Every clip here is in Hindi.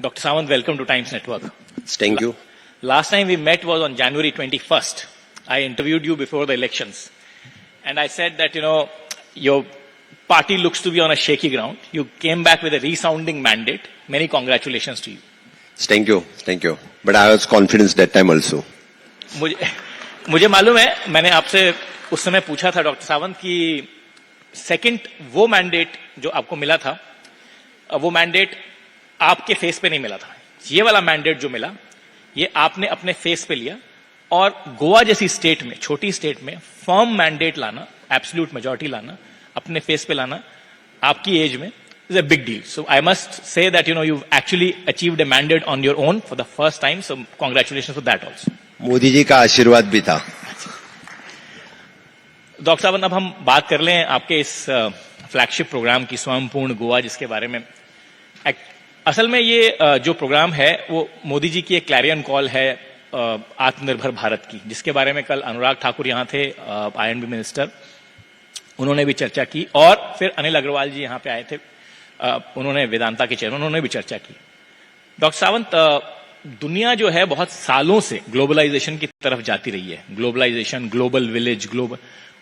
Dr. Sawant, welcome to Times Network. Thank you. Last time we met was on January 21st. I interviewed you before the elections. And I said that, your party looks to be on a shaky ground. You came back with a resounding mandate. Many congratulations to you. Thank you. Thank you. But I was confident that time also. मुझे मालूम है, मैंने आपसे उस समय पूछा था डॉक्टर सावंत कि सेकंड वो मैंडेट जो आपको मिला था, वो मैंडेट आपके फेस पे नहीं मिला था. ये वाला मैंडेट जो मिला, ये आपने अपने फेस पे लिया और गोवा जैसी स्टेट में, छोटी स्टेट में फर्म मैंडेट लाना, एब्सोल्यूट मेजॉरिटी लाना, अपने फेस पे लाना, आपकी एज में is a big deal. So I must say that, you've actually achieved a mandate on your own for the first time. So congratulations for that also. Modi ji का आशीर्वाद भी था. डॉक्टर साहब, अब हम बात कर लें आपके इस फ्लैगशिप प्रोग्राम की, स्वयंपूर्ण गोवा, जिसके बारे में असल में ये जो प्रोग्राम है वो मोदी जी की एक क्लैरियन कॉल है आत्मनिर्भर भारत की, जिसके बारे में कल अनुराग ठाकुर यहां थे, INB मिनिस्टर, उन्होंने भी चर्चा की. और फिर अनिल अग्रवाल जी यहां पे आए थे, उन्होंने वेदांता के चेयरमैन, उन्होंने भी चर्चा की. डॉक्टर सावंत, दुनिया जो है बहुत सालों से ग्लोबलाइजेशन की तरफ जाती रही है. Globalisation, global village, global.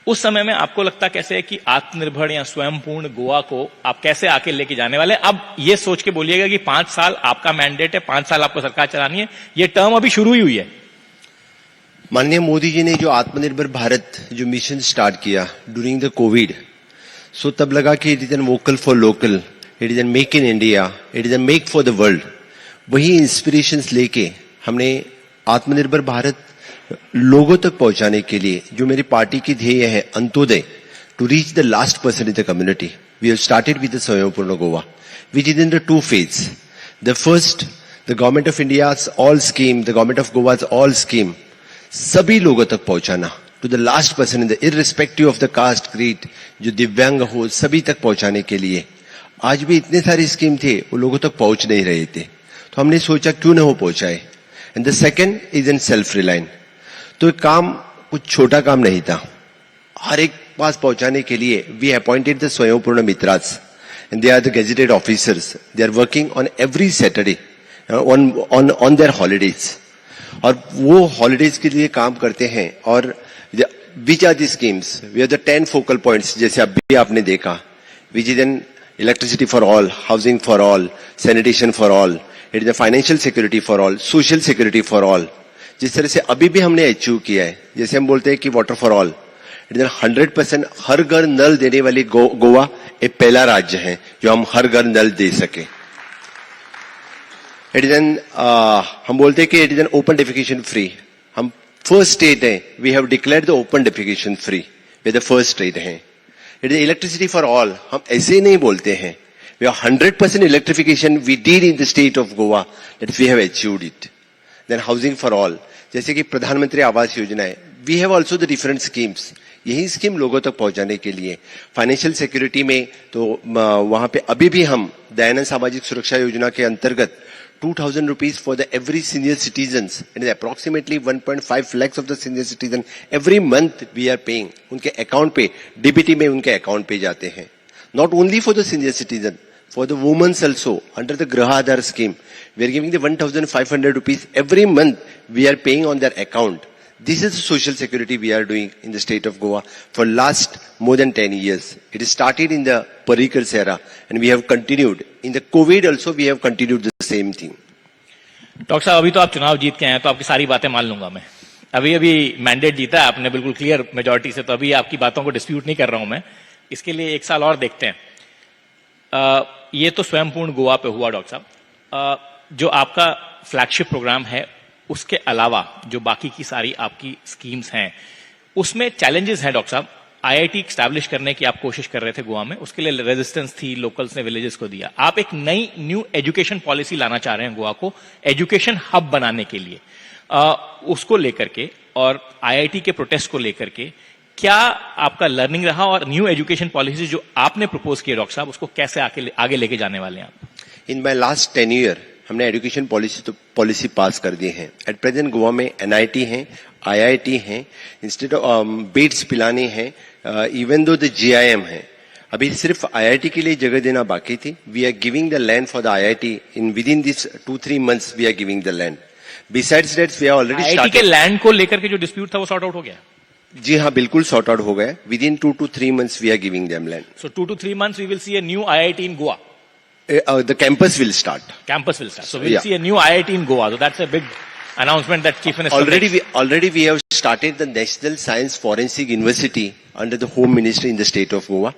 उस समय में आपको लगता कैसे है कि आत्मनिर्भर या स्वयंपूर्ण गोवा को आप कैसे आके लेके जाने वाले? अब ये सोच के बोलिएगा कि 5 साल आपका मैंडेट है, 5 साल आपको सरकार चलानी है, ये टर्म अभी शुरू ही हुई है. माननीय मोदी जी ने जो आत्मनिर्भर भारत जो मिशन स्टार्ट किया ड्यूरिंग द कोविड, सो तब लगा कि it is N vocal for local, it is N make in India, it is N make for the world. वही इंस्पिरेशंस लेके हमने आत्मनिर्भर भारत लोगों तक पहुंचाने के लिए जो मेरी पार्टी की ध्येय है, Antyodaya, to reach the last person in the community, we have started with the Swayampurna Goa, which is in the 2 phase. The first, the government of India's all scheme, the government of Goa's all scheme, सभी लोगों तक पहुंचाना, to the last person in the irrespective of the caste, creed, जो दिव्यांग हो, सभी तक पहुंचाने के लिए. आज भी इतने सारे स्कीम थे, वो लोगों तक पहुंच नहीं रहे थे, तो हमने सोचा क्यों न वो पहुंचाए. And the second is in self reliance. तो एक काम कुछ छोटा काम नहीं था, हर एक पास पहुंचाने के लिए we appointed the Swayampurna Mitras, and they are the gazetted officers. They are working on every Saturday on their holidays, और वो हॉलीडेज के लिए काम करते हैं. और which are the schemes, we are the 10 focal points, जैसे अभी आपने देखा, which is an electricity for all, housing for all, sanitation for all, it is the financial security for all, social security for all. जिस तरह से अभी भी हमने अचीव किया है, जैसे हम बोलते हैं कि water for all, it is 100% हर घर नल देने वाली गोवा एक पहला राज्य है जो हम हर घर नल दे सके. इट इज एन हम बोलते हैं कि it is an open defecation free. हम फर्स्ट स्टेट है, we have declared the open defecation free, we the first state है. It is electricity for all, हम ऐसे ही नहीं बोलते हैं, we are 100% electrification we did in the state of Goa, that we have achieved it. Then housing for all, जैसे कि प्रधानमंत्री आवास योजना है, we have also the different schemes. यही स्कीम लोगों तक पहुंचाने के लिए. फाइनेंशियल सिक्योरिटी में तो वहां पे अभी भी हम दयानंद सामाजिक सुरक्षा योजना के अंतर्गत 2,000 rupees for the every senior citizens, and approximately 1.5 lakhs of the senior citizen every month we are paying. उनके अकाउंट पे, DBT में उनके अकाउंट पे जाते हैं. Not only for the senior citizen, for the women also, under the Graha Aadhar scheme, we are giving the 1,500 rupees every month we are paying on their account. This is the social security we are doing in the state of Goa for last more than 10 years. It started in the Parrikar era and we have continued. In the COVID also we have continued the same thing. Doctor साहब, अभी तो आप चुनाव जीत के आए हैं, तो आपकी सारी बातें मान लूंगा मैं. अभी मैंडेट जीता है आपने बिल्कुल क्लियर मेजॉरिटी से, तो अभी आपकी बातों को डिस्प्यूट नहीं कर रहा हूं मैं. इसके लिए 1 साल और देखते हैं. ये तो स्वयंपूर्ण गोवा पे हुआ. डॉक्टर साहब, जो आपका फ्लैगशिप प्रोग्राम है, उसके अलावा जो बाकी की सारी आपकी स्कीम्स हैं, उसमें चैलेंजेस हैं. डॉक्टर साहब, IIT स्टैब्लिश करने की आप कोशिश कर रहे थे गोवा में, उसके लिए रेजिस्टेंस थी, लोकल्स ने विलेजेस को दिया. आप एक नई न्यू एजुकेशन पॉलिसी लाना चाह रहे हैं गोवा को एजुकेशन हब बनाने के लिए. उसको लेकर के और IIT के प्रोटेस्ट को लेकर के क्या आपका लर्निंग रहा, और न्यू एजुकेशन पॉलिसी जो आपने प्रपोज की है डॉक्टर साहब, उसको कैसे आगे लेके जाने वाले हैं आप? इन माई लास्ट 10 ईयर हमने एजुकेशन पॉलिसी पास कर दी है. एट प्रेजेंट गोवा में NIT है, IIT है, इंस्टीट्यूट ऑफ बेट्स पिलानी है, इवन दो द GIM है. अभी सिर्फ आईआईटी के लिए जगह देना बाकी थी. We are giving the land for the IIT in within this 2-3 months. We are giving the land. Besides that we are already IIT के लैंड को लेकर के जो डिस्प्यूट था वो सॉर्ट आउट हो गया. जी हाँ, बिल्कुल सॉर्ट आउट हो गया. Within 2 to 3 months we are giving them land. So 2 to 3 months we will see a new IIT in Goa. The campus will start. Campus will start. So we'll Yeah. see a new IIT in Goa. So that's a big announcement that Chief Minister makes. Already we have started the National Science Forensic University under the Home Ministry in the state of Goa.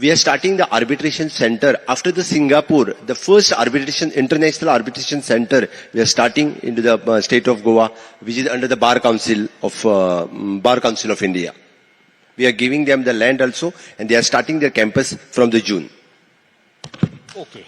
We are starting the arbitration center after the Singapore, the first international arbitration center. We are starting into the state of Goa, which is under the Bar Council of India. We are giving them the land also, and they are starting their campus from the June. Okay.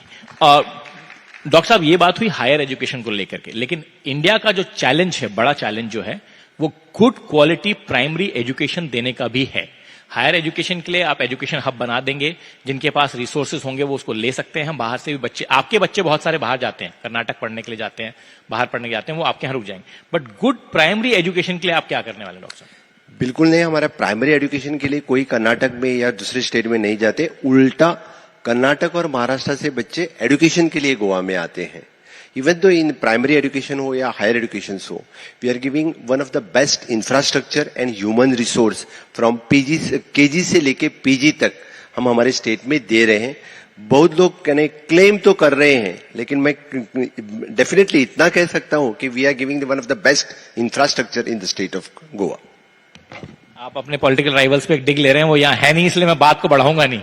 Doctor साहब ये बात हुई हायर एजुकेशन को लेकर के, लेकिन इंडिया का जो चैलेंज है, बड़ा चैलेंज जो है, वो गुड क्वालिटी प्राइमरी एजुकेशन देने का भी है. हायर एजुकेशन के लिए आप एजुकेशन हब बना देंगे, जिनके पास रिसोर्सेज होंगे वो उसको ले सकते हैं. बाहर से भी बच्चे, आपके बच्चे बहुत सारे बाहर जाते हैं, कर्नाटक पढ़ने के लिए जाते हैं, बाहर पढ़ने के जाते हैं, वो आपके यहाँ रुक जाएंगे. बट गुड प्राइमरी एजुकेशन के लिए आप क्या करने वाले डॉक्टर साहब? बिल्कुल नहीं. हमारा प्राइमरी एजुकेशन के लिए कोई कर्नाटक में या दूसरे स्टेट में नहीं जाते. उल्टा कर्नाटक और महाराष्ट्र से बच्चे एजुकेशन के लिए गोवा में आते हैं. इवन तो इन प्राइमरी एजुकेशन हो या हायर एजुकेशन हो, we are giving one of the best infrastructure and human resource from KG से लेके पीजी तक हम हमारे स्टेट में दे रहे हैं. बहुत लोग क्लेम तो कर रहे हैं, लेकिन मैं डेफिनेटली इतना कह सकता हूं कि we are giving one of the best infrastructure in the state of Goa. आप अपने पॉलिटिकल राइवल्स पे एक डिग ले रहे हैं, वो यहाँ है नहीं, इसलिए मैं बात को बढ़ाऊंगा नहीं.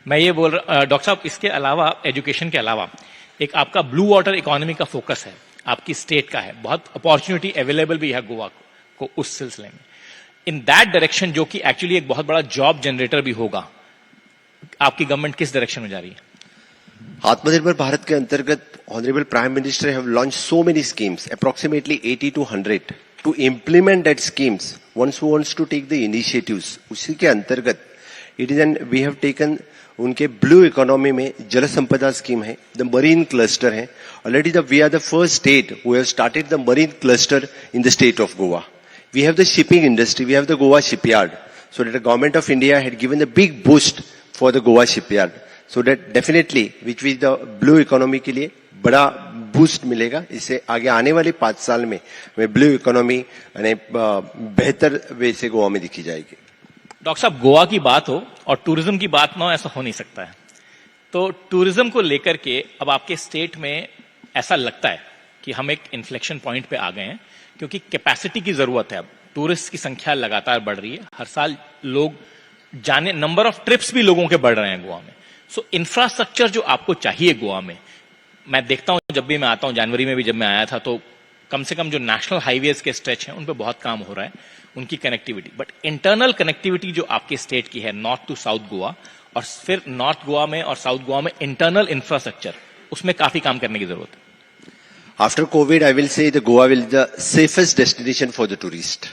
मैं ये बोल रहा, डॉक्टर साहब, इसके अलावा, एजुकेशन के अलावा, एक आपका ब्लू वाटर इकोनॉमी का फोकस है, आपकी स्टेट का है, बहुत अपॉर्चुनिटी अवेलेबल भी है गोवा को उस सिलसिले में. इन दैट डायरेक्शन, जो कि एक्चुअली एक बहुत बड़ा जॉब जनरेटर भी होगा, आपकी गवर्नमेंट किस डायरेक्शन में जा रही है? आत्मनिर्भर भारत के अंतर्गत honourable prime minister have launch so many schemes, approximately 80 to 100, to implement that schemes. Ones who wants to take the initiatives, उसी के अंतर्गत it is an we have taken उनके ब्लू इकोनॉमी में जल संपदा स्कीम है, द मरीन क्लस्टर है. Already we are the first state who have started the marine cluster in the state of Goa. We have the shipping industry, we have the Goa shipyard. So that the government of India had given the big boost for the Goa shipyard. So that definitely which is the blue economy के लिए बड़ा बूस्ट मिलेगा. इससे आगे आने वाले 5 साल में ब्लू इकोनॉमी बेहतर वे से गोवा में दिखी जाएगी. डॉक्टर साहब, गोवा की बात हो और टूरिज्म की बात ना हो, ऐसा हो नहीं सकता है. तो टूरिज्म को लेकर के अब आपके स्टेट में ऐसा लगता है कि हम एक इन्फ्लेक्शन पॉइंट पे आ गए हैं, क्योंकि कैपेसिटी की जरूरत है. अब टूरिस्ट की संख्या लगातार बढ़ रही है, हर साल लोग जाने, नंबर ऑफ ट्रिप्स भी लोगों के बढ़ रहे हैं गोवा में. सो इंफ्रास्ट्रक्चर जो आपको चाहिए गोवा में, मैं देखता हूं जब भी मैं आता हूं, जनवरी में भी जब मैं आया था, तो कम से कम जो नेशनल हाईवेज के स्ट्रेच हैं उन पे बहुत काम हो रहा है, उनकी कनेक्टिविटी. बट इंटरनल कनेक्टिविटी जो आपके स्टेट की है, नॉर्थ टू साउथ गोवा, और फिर नॉर्थ गोवा में और साउथ गोवा में इंटरनल इंफ्रास्ट्रक्चर, उसमें काफी काम करने की जरूरत है. After COVID, I will say the Goa will be the safest destination for the tourist.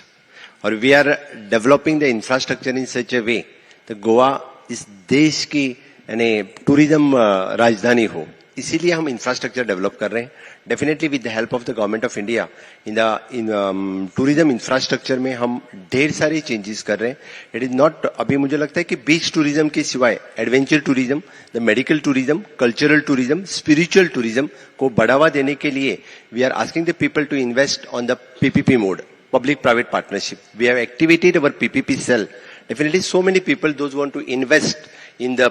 और we are developing the infrastructure in such a way that Goa इस देश की टूरिज्म राजधानी हो. इसीलिए हम इंफ्रास्ट्रक्चर डेवलप कर रहे हैं. Definitely with the help of the government of India in tourism infrastructure में हम ढेर सारे चेंजेस कर रहे हैं. इट इज नॉट, अभी मुझे लगता है कि बीच टूरिज्म के सिवाय adventure tourism, the medical tourism, cultural tourism, spiritual tourism को बढ़ावा देने के लिए we are asking the people to invest on the PPP mode, public private partnership. We have activated our PPP cell. Definitely so many people, those who want to invest in the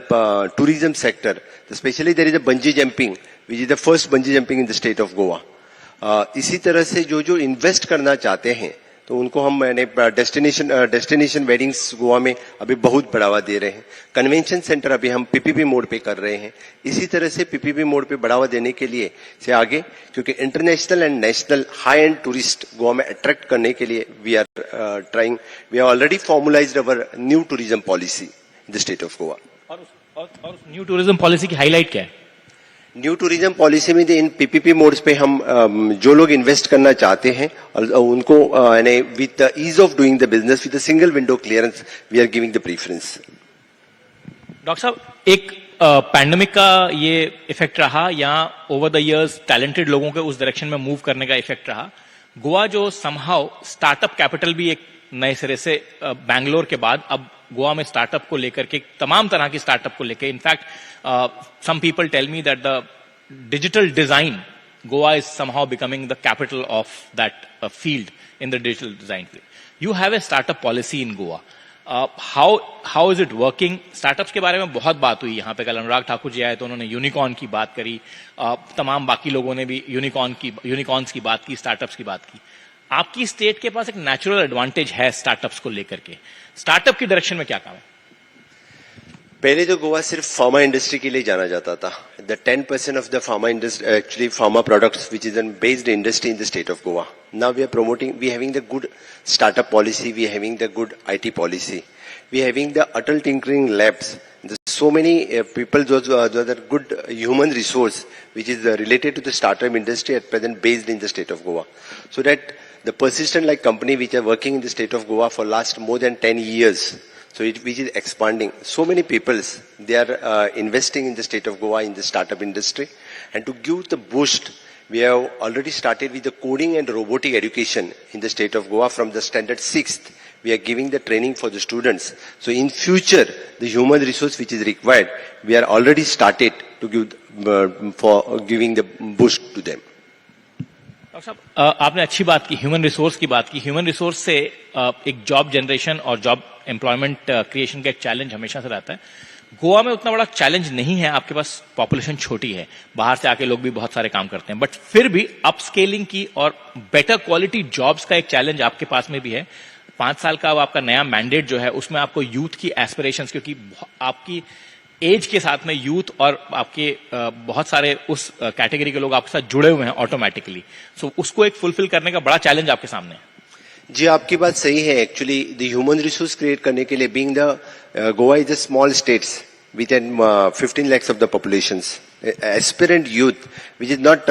tourism sector, especially there is a bungee jumping, which is the first bungee jumping in the state of Goa. इसी तरह से जो इन्वेस्ट करना चाहते हैं, तो उनको हम डेस्टिनेशन वेडिंग्स गोवा में अभी बहुत बढ़ावा दे रहे हैं. कन्वेंशन सेंटर अभी हम पीपीपी मोड पे कर रहे हैं. इसी तरह से पीपीपी मोड पे बढ़ावा देने के लिए से आगे, क्योंकि international and national high and tourist Goa में अट्रैक्ट करने के लिए we are trying. We have already formulized our new tourism policy in the state of Goa. और न्यू टूरिज्म पॉलिसी की हाईलाइट क्या है? न्यू टूरिज्म पॉलिसी में इन पीपीपी मोड्स पे हम जो लोग इन्वेस्ट करना चाहते हैं उनको with the ease of doing the business with the single window clearance we are giving the preference. Doctor साहब, एक पैंडेमिक का ये इफेक्ट रहा या ओवर द इयर्स टैलेंटेड लोगों के उस डायरेक्शन में मूव करने का इफेक्ट रहा? गोवा जो समहाउ स्टार्टअप कैपिटल भी एक नए सिरे से बैंगलोर के बाद अब गोवा में स्टार्टअप को लेकर के, तमाम तरह की स्टार्टअप को लेकर, in fact some people tell me that the digital design, Goa is somehow becoming the capital of that field in the digital design field. You have a startup policy in Goa. How is it working? Startups के बारे में बहुत बात हुई यहाँ पे, कल अनुराग ठाकुर जी आए तो उन्होंने यूनिकॉर्न की बात करी, तमाम बाकी लोगों ने भी यूनिकॉर्न्स की बात की, स्टार्टअप्स की बात की. आपकी स्टेट के पास एक नेचुरल एडवांटेज है स्टार्टअप्स को लेकर के. स्टार्टअप की डायरेक्शन में क्या काम है? पहले तो गोवा सिर्फ फार्मा इंडस्ट्री के लिए जाना जाता था. The 10% of the pharma industry, actually pharma products which is an based industry in the state of Goa. Now we are promoting, we having the good startup policy, we having the good IT policy, we having the Atal tinkering labs. So many people, those are good human resource which is related to the startup industry at present based in the state of Goa. So that the persistent like company which are working in the state of Goa for last more than 10 years. So which is expanding. So many peoples, they are investing in the state of Goa in the startup industry. And to give the boost, we have already started with the coding and robotic education in the state of Goa from the standard 6th. We are giving the training for the students. So in future, the human resource which is required, we are already started to give for giving the boost to them. Doctor साहब, आपने अच्छी बात की, ह्यूमन रिसोर्स की बात की. ह्यूमन रिसोर्स से एक जॉब जनरेशन और जॉब एम्प्लॉयमेंट क्रिएशन का एक चैलेंज हमेशा से रहता है. गोवा में उतना बड़ा चैलेंज नहीं है, आपके पास पॉपुलेशन छोटी है, बाहर से आके लोग भी बहुत सारे काम करते हैं, बट फिर भी अपस्केलिंग की और बेटर क्वालिटी जॉब्स का एक चैलेंज आपके पास में भी है. 5 साल का अब आपका नया मैंडेट जो है उसमें आपको यूथ की एस्पिरेशंस, क्योंकि आपकी एज के साथ में यूथ और आपके बहुत सारे उस कैटेगरी के लोग आपके साथ जुड़े हुए हैं ऑटोमेटिकली, सो उसको एक फुलफिल करने का बड़ा चैलेंज आपके सामने है. जी, आपकी बात सही है. Actually the human resource create करने के लिए, being the Goa is a small states with 15 lakhs of the populations, aspirant youth which is not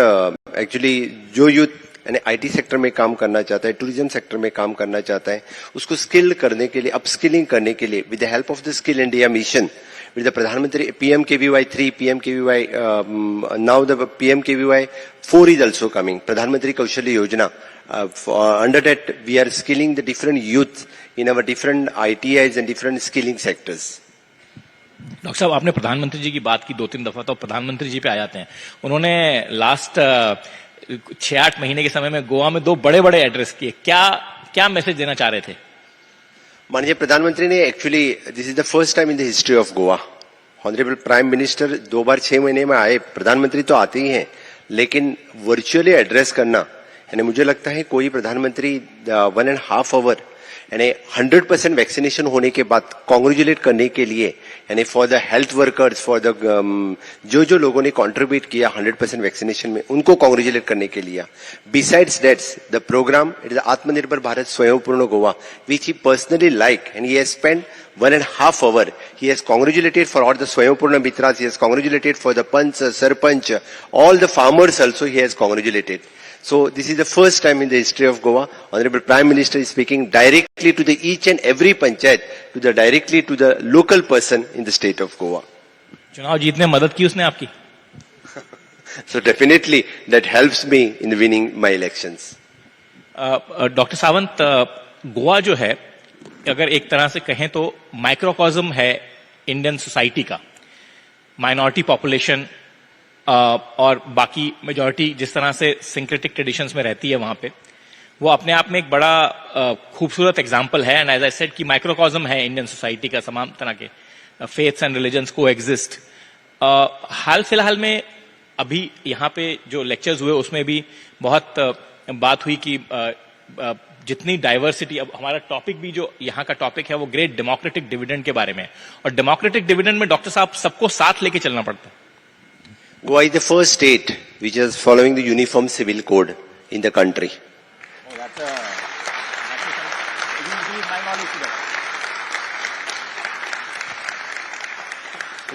actually, जो यूथ IT सेक्टर में काम करना चाहता है, टूरिज्म सेक्टर में काम करना चाहता है, उसको स्किल करने के लिए, अपस्किलिंग करने के लिए, with the help of the skill India mission, with the Pradhanmantri PMKVY 3, PMKVY, now the PMKVY 4 is also coming, Pradhanmantri Kaushalya Yojana. Under that, we are skilling the different youth in our different ITIs and different skilling sectors. Doctor साहब, आपने प्रधानमंत्री जी की बात की 2-3 दफा, तो प्रधानमंत्री जी पे आ जाते हैं. उन्होंने लास्ट 6-8 महीने के समय में गोवा में 2 बड़े एड्रेस किए. क्या मैसेज देना चाह रहे थे? माननीय प्रधानमंत्री ने, actually this is the first time in the history of Goa, honourable prime minister 2 बार 6 महीने में आए. प्रधानमंत्री तो आते ही हैं, लेकिन वर्चुअली एड्रेस करना, यानी मुझे लगता है कोई प्रधानमंत्री 1.5 आवर यानी 100% वैक्सीनेशन होने के बाद कॉन्ग्रेचुलेट करने के लिए, यानी for the health workers, for the जो लोगों ने कॉन्ट्रीब्यूट किया 100% वैक्सीनेशन में, उनको कॉन्ग्रेचुलेट करने के लिए. Besides that's the program, it is Aatmanirbhar Bharat Swayampurna Goa, which he personally like, and he has spend 1.5 hour. He has congratulated for all the Swayambhurna Mitras. He has congratulated for the Panch, Sarpanch, all the farmers also he has congratulated. So this is the first time in the history of Goa, Honorable Prime Minister is speaking directly to the each and every panchayat, directly to the local person in the state of Goa. चुनाव जीतने में मदद की उसने आपकी? So definitely that helps me in winning my elections. Doctor Sawant, Goa जो है, अगर एक तरह से कहें तो माइक्रोकॉज्म है इंडियन सोसाइटी का. माइनॉरिटी पॉपुलेशन और बाकी मेजॉरिटी जिस तरह से सिंक्रेटिक ट्रेडिशंस में रहती है वहां पे, वो अपने आप में एक बड़ा खूबसूरत एग्जाम्पल है. एंड एज आई सेड कि माइक्रोकॉज्म है इंडियन सोसाइटी का, तमाम तरह के फेथ्स एंड रिलीजन्स को एग्जिस्ट. हाल फिलहाल में अभी यहाँ पे जो लेक्चर्स हुए उसमें भी बहुत बात हुई कि जितनी डाइवर्सिटी, अब हमारा टॉपिक भी जो यहाँ का टॉपिक है वो ग्रेट डेमोक्रेटिक डिविडेंड के बारे में है. और डेमोक्रेटिक डिविडेंड में डॉक्टर साहब सबको साथ लेके चलना पड़ता है. Goa is the first state which is following the uniform civil code in the country.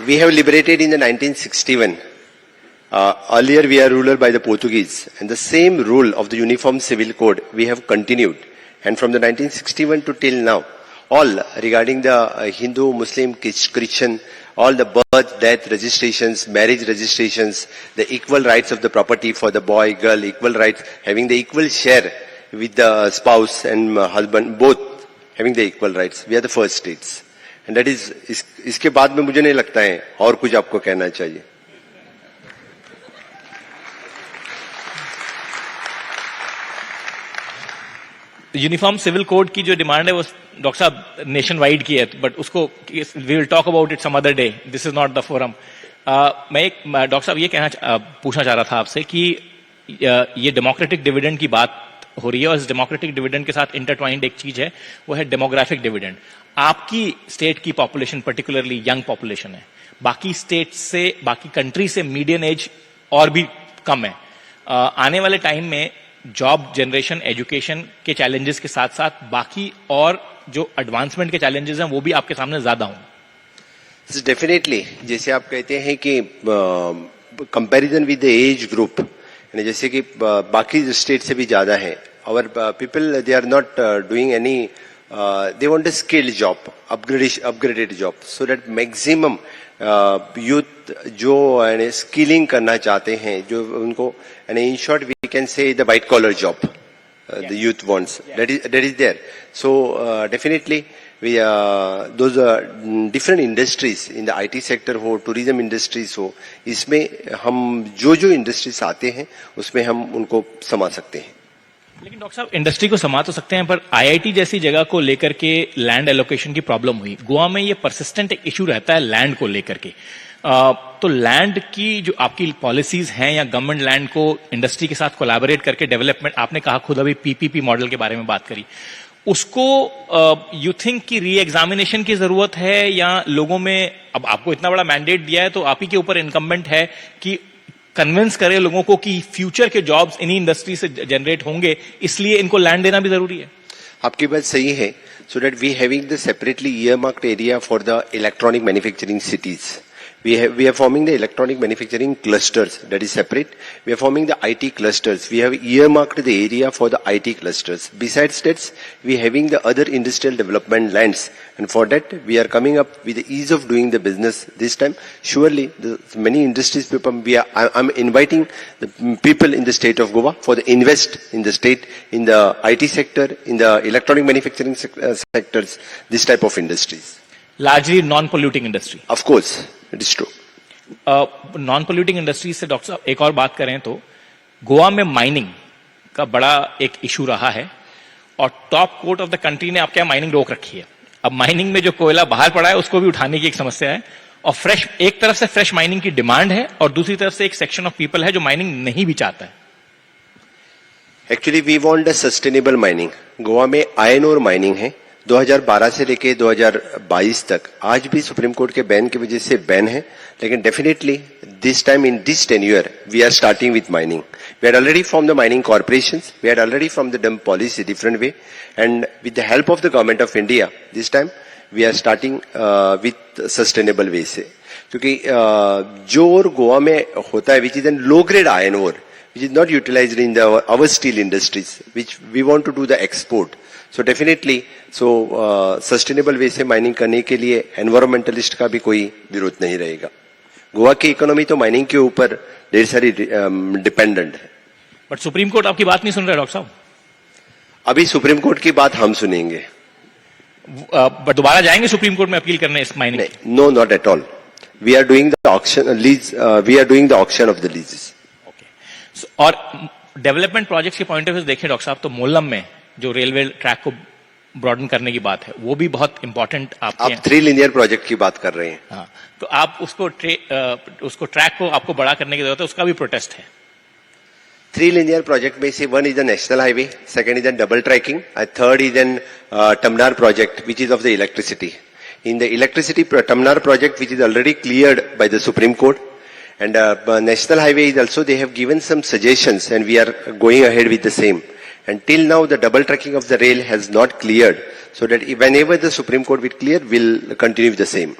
We have liberated in the 1961. Earlier we are ruled by the Portuguese, and the same rule of the uniform civil code we have continued. And from the 1961 to till now, all regarding the Hindu, Muslim, Christian, all the birth, death registrations, marriage registrations, the equal rights of the property for the boy, girl, equal rights, having the equal share with the spouse and husband, both having the equal rights. We are the first states. And that is, इसके बाद में मुझे नहीं लगता है और कुछ आपको कहना चाहिए. यूनिफॉर्म सिविल कोड की जो डिमांड है वो डॉक्टर साहब नेशन वाइड की है, बट उसको we will talk about it some other day. This is not the forum. मैं एक डॉक्टर साहब ये पूछना चाह रहा था आपसे कि ये डेमोक्रेटिक डिविडेंड की बात हो रही है और इस डेमोक्रेटिक डिविडेंड के साथ इंटरट्वाइंड एक चीज है, वो है डेमोग्राफिक डिविडेंड. आपकी स्टेट की पॉपुलेशन पर्टिकुलरली यंग पॉपुलेशन है, बाकी स्टेट से, बाकी कंट्री से मीडियन एज और भी कम है. आने वाले टाइम में जॉब जनरेशन, एजुकेशन के चैलेंजेस के साथ साथ बाकी और जो एडवांसमेंट के चैलेंजेस हैं वो भी आपके सामने ज्यादा होंगे. डेफिनेटली, जैसे आप कहते हैं कि comparison with the age group, जैसे कि बाकी स्टेट से भी ज्यादा है. Our people, they are not doing any, they want a skilled job, upgraded job, so that maximum youth जो स्किलिंग करना चाहते हैं, जो उनको, in short we can say the white collar job the youth wants. That is there. So definitely we those different industries in the IT sector हो, tourism industries हो, इसमें हम जो इंडस्ट्रीज आते हैं उसमें हम उनको समा सकते हैं. लेकिन डॉक्टर साहब इंडस्ट्री को समा तो सकते हैं, पर आईआईटी जैसी जगह को लेकर के लैंड एलोकेशन की प्रॉब्लम हुई. गोवा में ये परसिस्टेंट एक इशू रहता है लैंड को लेकर के. तो लैंड की जो आपकी पॉलिसीज हैं या गवर्नमेंट लैंड को इंडस्ट्री के साथ कोलैबोरेट करके डेवलपमेंट, आपने कहा खुद अभी पीपीपी मॉडल के बारे में बात करी, उसको यू थिंक की री एग्जामिनेशन की जरूरत है, या लोगों में, अब आपको इतना बड़ा मैंडेट दिया है तो आप ही के ऊपर इनकम्बेंट है कि कन्विंस करें लोगों को कि फ्यूचर के जॉब्स इन्हीं इंडस्ट्री से जनरेट होंगे, इसलिए इनको लैंड देना भी जरूरी है. आपकी बात सही है. So that we having the separately earmarked area for the electronic manufacturing cities. We are forming the electronic manufacturing clusters, that is separate. We are forming the IT clusters. We have earmarked the area for the IT clusters. Besides that, we are having the other industrial development lands. And for that, we are coming up with the ease of doing the business this time. Surely, many industries people, I'm inviting the people in the state of Goa for the invest in the state, in the IT sector, in the electronic manufacturing sectors, this type of industries. Largely non-polluting industry. Of course. It is true. Non polluting industry से डॉक्टर साहब एक और बात करें तो गोवा में माइनिंग का बड़ा एक इशू रहा है और top court of the country ने आपके यहाँ माइनिंग रोक रखी है. अब माइनिंग में जो कोयला बाहर पड़ा है उसको भी उठाने की एक समस्या है, और फ्रेश, एक तरफ से फ्रेश माइनिंग की डिमांड है और दूसरी तरफ से एक सेक्शन ऑफ पीपल है जो माइनिंग नहीं भी चाहता है. Actually we want the sustainable mining. Goa में आयरन ओर माइनिंग है 2012 से लेके 2022 तक. आज भी सुप्रीम कोर्ट के बैन की वजह से बैन है, लेकिन definitely this time in this tenure we are starting with mining. We are already from the mining corporations, we are already from the dump policy different way, and with the help of the government of India this time we are starting with sustainable way से. क्योंकि जो और गोवा में होता है which is an low grade iron ore which is not utilized in our steel industries, which we want to do the export. So definitely, sustainable way से माइनिंग करने के लिए एनवायरमेंटलिस्ट का भी कोई विरोध नहीं रहेगा. गोवा की इकोनॉमी तो माइनिंग के ऊपर ढेर सारी डिपेंडेंट है. बट सुप्रीम कोर्ट आपकी बात नहीं सुन रहा डॉक्टर साहब. अभी सुप्रीम कोर्ट की बात हम सुनेंगे. बट दोबारा जाएंगे सुप्रीम कोर्ट में अपील करने इस mining? No, not at all. We are doing the auction lease, we are doing the auction of the leases. और डेवलपमेंट प्रोजेक्ट्स के पॉइंट ऑफ व्यू देखें डॉक्टर साहब तो मोलम में जो रेलवे ट्रैक को ब्रॉडन करने की बात है वो भी बहुत इंपॉर्टेंट. आप 3 लिनियर प्रोजेक्ट की बात कर रहे हैं. हाँ, तो आप उसको ट्रैक को आपको बड़ा करने की जरूरत है, उसका भी प्रोटेस्ट है. 3 linear project में से 1 is a national highway, second is a double tracking, and third is an Tamnar project which is of the electricity. In the electricity Tamnar project which is already cleared by the Supreme Court, and national highway is also, they have given some suggestions and we are going ahead with the same. And till now the double tracking of the rail has not cleared, so that whenever the Supreme Court will clear, we'll continue with the same.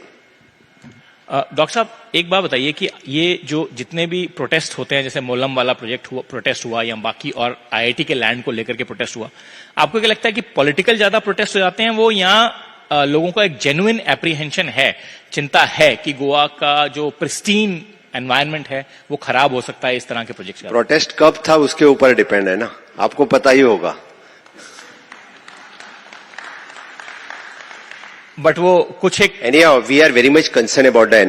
Doctor साहब एक बात बताइए कि ये जो जितने भी प्रोटेस्ट होते हैं, जैसे मोलम वाला प्रोटेस्ट हुआ या बाकी और आईआईटी के लैंड को लेकर के प्रोटेस्ट हुआ, आपको क्या लगता है कि पॉलिटिकल ज्यादा प्रोटेस्ट हो जाते हैं वो, यहाँ लोगों का एक जेन्युइन एप्रीहेंशन है, चिंता है कि गोवा का जो प्रिस्टीन एनवायरनमेंट है वो खराब हो सकता है इस तरह के प्रोजेक्ट? प्रोटेस्ट कब था उसके ऊपर डिपेंड है ना, आपको पता ही होगा. बट वो कुछ एक Anyhow, we are very much concerned about the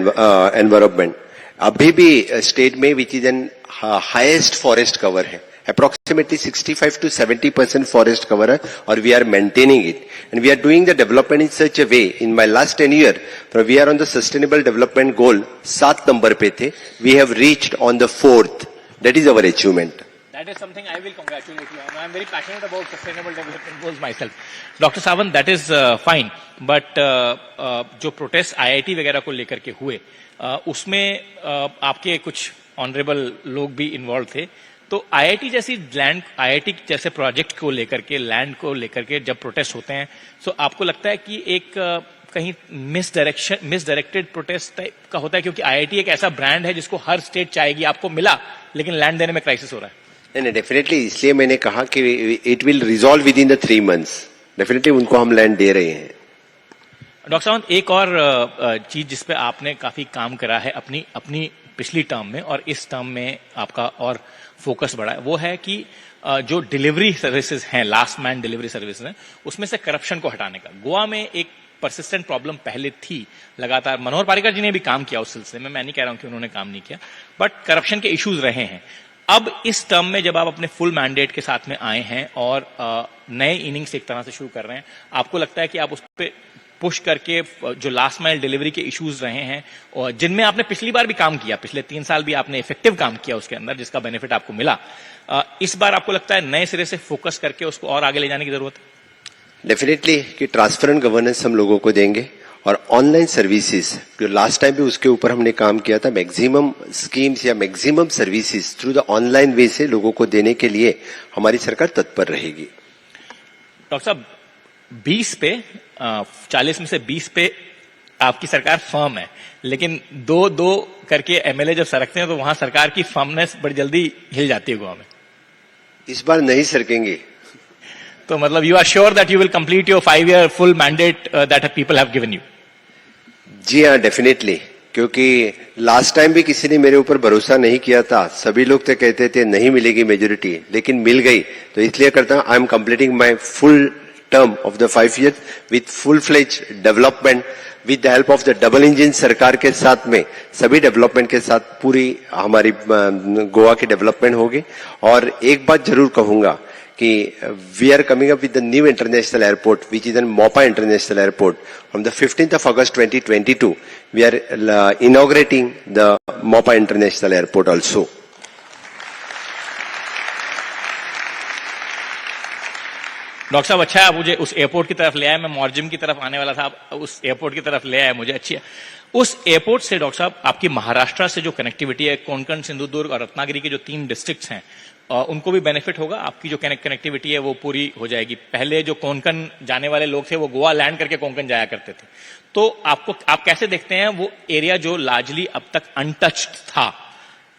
environment. अभी भी स्टेट में which is an highest forest cover है, अप्रोक्सीमेटली 65 to 70% फॉरेस्ट कवर है, और we are maintaining it and we are doing the development in such a way. In my last 10 year we are on the sustainable development goal 7 number पे थे, we have reached on the 4th. That is our achievement. That is something I will congratulate you on. I am very passionate about sustainable development goals myself. Dr. Sawant, that is fine. But जो प्रोटेस्ट IIT वगैरह को लेकर के हुए, उसमें आपके कुछ ऑनरेबल लोग भी इन्वॉल्व थे. तो IIT जैसी लैंड, IIT जैसे प्रोजेक्ट को लेकर के, लैंड को लेकर के जब प्रोटेस्ट होते हैं, तो आपको लगता है कि एक कहीं मिसडायरेक्टेड प्रोटेस्ट टाइप का होता है? क्योंकि IIT एक ऐसा ब्रांड है जिसको हर स्टेट चाहेगी, आपको मिला लेकिन लैंड देने में क्राइसिस हो रहा है. नहीं, डेफिनेटली, इसलिए मैंने कहा कि it will resolve with in the 3 months. Definitely उनको हम लैंड दे रहे हैं. डॉक्टर सावंत, एक और चीज जिसपे आपने काफी काम करा है अपनी पिछली टर्म में और इस टर्म में आपका और फोकस बढ़ा है, वो है कि जो डिलीवरी सर्विसेज हैं, लास्ट मैन डिलीवरी सर्विसेज हैं, उसमें से करप्शन को हटाने का. गोवा में एक परसिस्टेंट प्रॉब्लम पहले थी, लगातार मनोहर पारिकर जी ने भी काम किया उस सिलसिले में, मैं नहीं कह रहा हूं कि उन्होंने काम नहीं किया, बट करप्शन के इश्यूज रहे हैं. अब इस टर्म में जब आप अपने फुल मैंडेट के साथ में आए हैं और नए इनिंग्स एक तरह से शुरू कर रहे हैं, आपको लगता है कि आप उस पर पुश करके जो लास्ट माइल डिलीवरी के इश्यूज रहे हैं और जिनमें आपने पिछली बार भी काम किया, पिछले 3 साल भी आपने इफेक्टिव काम किया उसके अंदर, जिसका बेनिफिट आपको मिला, इस बार आपको लगता है नए सिरे से फोकस करके उसको और आगे ले जाने की जरूरत है? डेफिनेटली कि ट्रांसपेरेंट गवर्नेंस हम लोगों को देंगे, और ऑनलाइन सर्विसेज जो लास्ट टाइम भी उसके ऊपर हमने काम किया था, मैक्सिमम स्कीम्स या maximum services through the online way से लोगों को देने के लिए हमारी सरकार तत्पर रहेगी. डॉक्टर साहब, 20 पे 40 में से 20 पे आपकी सरकार फर्म है, लेकिन 2-2 करके एमएलए जब सरकते हैं तो वहां सरकार की फर्मनेस बड़ी जल्दी हिल जाती है गोवा में. इस बार नहीं सरकेंगे. तो मतलब you are sure that you will complete your 5-year full mandate that people have given you? जी हाँ, डेफिनेटली, क्योंकि लास्ट टाइम भी किसी ने मेरे ऊपर भरोसा नहीं किया था. सभी लोग तो कहते थे नहीं मिलेगी मेजोरिटी, लेकिन मिल गई. तो इसलिए करता हूं, I am completing my full term of the 5 years with full fledge development, with the help of the double engine सरकार के साथ में, सभी डेवलपमेंट के साथ पूरी हमारी गोवा की डेवलपमेंट होगी. और एक बात जरूर कहूंगा कि we are coming up with the new international airport, which is an Mopa International Airport. From the 15th of August 2022, we are inaugurating the Mopa International Airport also. Doctor साहब, अच्छा है आप मुझे उस एयरपोर्ट की तरफ ले आए. मैं मॉर्जिम की तरफ आने वाला था, आप उस एयरपोर्ट की तरफ ले आए मुझे. अच्छी है. उस एयरपोर्ट से डॉक्टर साहब आपकी महाराष्ट्र से जो कनेक्टिविटी है, कोंकण, सिंधुदुर्ग और रत्नागिरी के जो 3 डिस्ट्रिक्ट्स हैं, उनको भी बेनिफिट होगा. आपकी जो कनेक्टिविटी है वो पूरी हो जाएगी. पहले जो कोंकण जाने वाले लोग थे वो गोवा लैंड करके कोंकण जाया करते थे. तो आप कैसे देखते हैं वो एरिया जो लार्जली अब तक अनटच्ड था?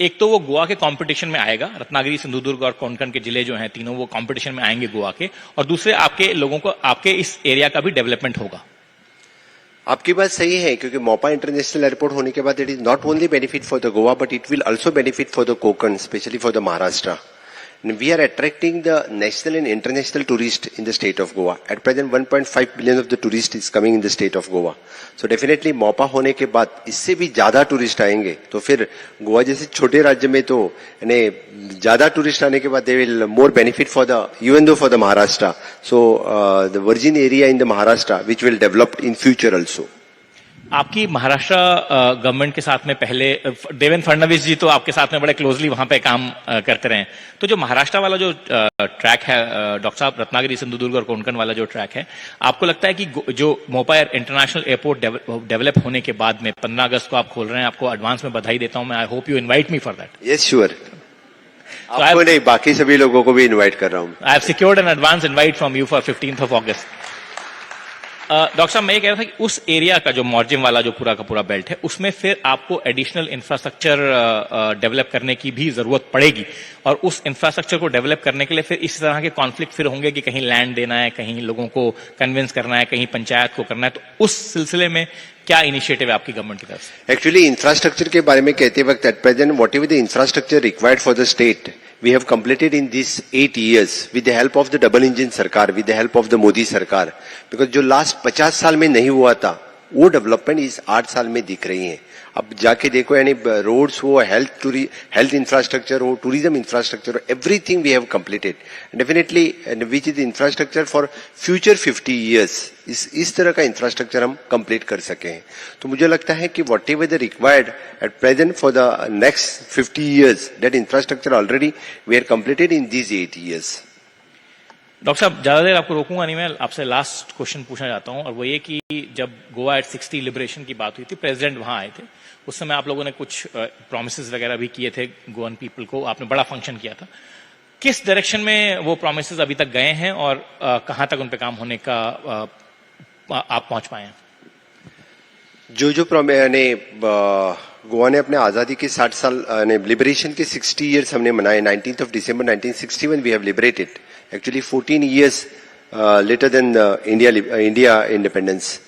एक तो वो गोवा के कंपटीशन में आएगा, रत्नागिरी, सिंधुदुर्ग और कोंकण के जिले जो हैं तीनों, वो कंपटीशन में आएंगे गोवा के, और दूसरे आपके लोगों को, आपके इस एरिया का भी डेवलपमेंट होगा. आपकी बात सही है, क्योंकि मोपा इंटरनेशनल एयरपोर्ट होने के बाद it is not only benefit for the Goa, but it will also benefit for the Konkan, specially for the Maharashtra. We are attracting the national and international tourists in the state of Goa. At present, 1.5 billion of the tourists is coming in the state of Goa. So definitely, Mopa होने के बाद इससे भी ज्यादा टूरिस्ट आएंगे. तो फिर गोवा जैसे छोटे राज्य में तो ज्यादा टूरिस्ट आने के बाद they will more benefit for the, even though for the Maharashtra. So the virgin area in the Maharashtra, which will develop in future also. आपकी महाराष्ट्र गवर्नमेंट के साथ में पहले देवेंद्र फडणवीस जी तो आपके साथ में बड़े क्लोजली वहां पे काम करते रहे. तो जो महाराष्ट्र वाला जो ट्रैक है डॉक्टर साहब, रत्नागिरी, सिंधुदुर्ग और कोंकण वाला जो ट्रैक है, आपको लगता है कि जो मोपा इंटरनेशनल एयरपोर्ट डेवलप होने के बाद में 15 अगस्त को आप खोल रहे हैं, आपको एडवांस में बधाई देता हूं मैं. I hope you invite me for that. Yes, sure. आपको नहीं, बाकी सभी लोगों को भी इन्वाइट कर रहा हूं. I have secured an advance invite from you for 15th of August. Doctor साहब, मैं ये कह रहा था कि उस एरिया का जो मॉर्जिम वाला जो पूरा का पूरा बेल्ट है, उसमें फिर आपको एडिशनल इंफ्रास्ट्रक्चर डेवलप करने की भी जरूरत पड़ेगी, और उस इंफ्रास्ट्रक्चर को डेवलप करने के लिए फिर इस तरह के कॉन्फ्लिक्ट फिर होंगे कि कहीं लैंड देना है, कहीं लोगों को कन्विंस करना है, कहीं पंचायत को करना है. तो उस सिलसिले में क्या इनिशिएटिव है आपकी गवर्नमेंट की तरफ से? एक्चुअली इंफ्रास्ट्रक्चर के बारे में कहते वक्त, at present what ever the infrastructure required for the state we have completed in these 8 years with the help of the double engine सरकार, with the help of the Modi सरकार, because जो लास्ट 50 साल में नहीं हुआ था वो डेवलपमेंट इस 8 साल में दिख रही है. अब जाके देखो, यानी रोड्स हो, हेल्थ इंफ्रास्ट्रक्चर हो, टूरिज्म इंफ्रास्ट्रक्चर हो, everything we have completed definitely, which is infrastructure for future 50 years. इस तरह का इंफ्रास्ट्रक्चर हम कंप्लीट कर सके हैं. तो मुझे लगता है कि whatever the required at present for the next 50 years, that infrastructure already we are completed in these 8 years. Doctor साहब, ज्यादा देर आपको रोकूंगा नहीं, मैं आपसे लास्ट क्वेश्चन पूछना चाहता हूं, और वो ये कि जब गोवा एट 60 लिबरेशन की बात हुई थी, प्रेसिडेंट वहां आए थे, उस समय आप लोगों ने कुछ प्रोमिसेस वगैरह भी किए थे गोवन पीपल को, आपने बड़ा फंक्शन किया था. किस डायरेक्शन में वो प्रोमिसेस अभी तक गए हैं और कहां तक उन पे काम होने का आप पहुंच पाए हैं? जो गोवा ने अपने आजादी के 60 साल लिबरेशन के 60 ईयर्स हमने मनाए. 19th of December 1961 we have liberated, actually 14 years later than India independence.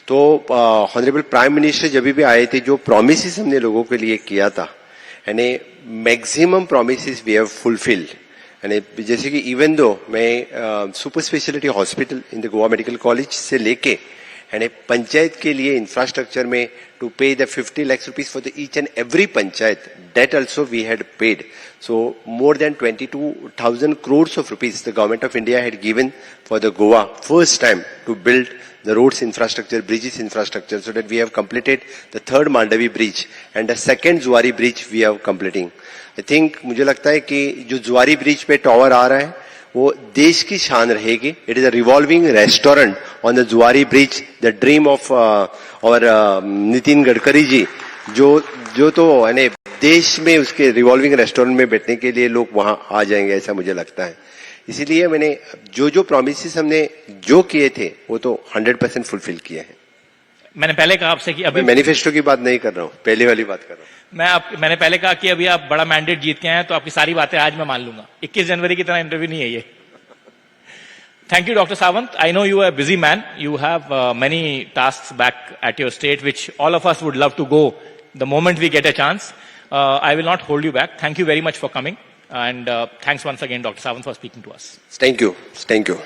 तो ऑनरेबल प्राइम मिनिस्टर जब भी आए थे, जो प्रोमिसेस हमने लोगों के लिए किया था, यानी maximum promises we have fulfilled. यानी जैसे कि इवन दो मैं super specialty hospital in the Goa medical college से लेके यानी पंचायत के लिए इंफ्रास्ट्रक्चर में टू पे the 50 lakhs rupees for the each and every panchayat, that also we had paid. So more than 22,000 crores of rupees the government of India had given for the Goa first time to build the roads infrastructure, bridges infrastructure, so that we have completed the third Mandavi bridge and the second Zuari bridge we are completing. I think मुझे लगता है कि जो जुआरी ब्रिज पे टावर आ रहा है वो देश की शान रहेगी. It is a revolving restaurant on the जुआरी ब्रिज, द ड्रीम ऑफ और नितिन गडकरी जी, जो तो यानी देश में उसके रिवॉल्विंग रेस्टोरेंट में बैठने के लिए लोग वहां आ जाएंगे, ऐसा मुझे लगता है. इसीलिए मैंने जो प्रोमिसेस हमने जो किए थे वो तो 100% फुलफिल किए हैं. मैंने पहले कहा आपसे कि अभी मैनिफेस्टो की बात नहीं कर रहा हूं, पहले वाली बात कर रहा हूं. मैंने पहले कहा कि अभी आप बड़ा मैंडेट जीत के आए हैं तो आपकी सारी बातें आज मैं मान लूंगा. 21 जनवरी की तरह इंटरव्यू नहीं है ये. Thank you doctor Sawant. I know you are busy man, you have many tasks back at your state which all of us would love to go the moment we get a chance. I will not hold you back. Thank you very much for coming, and thanks once again, Dr. Sawant, for speaking to us. Thank you.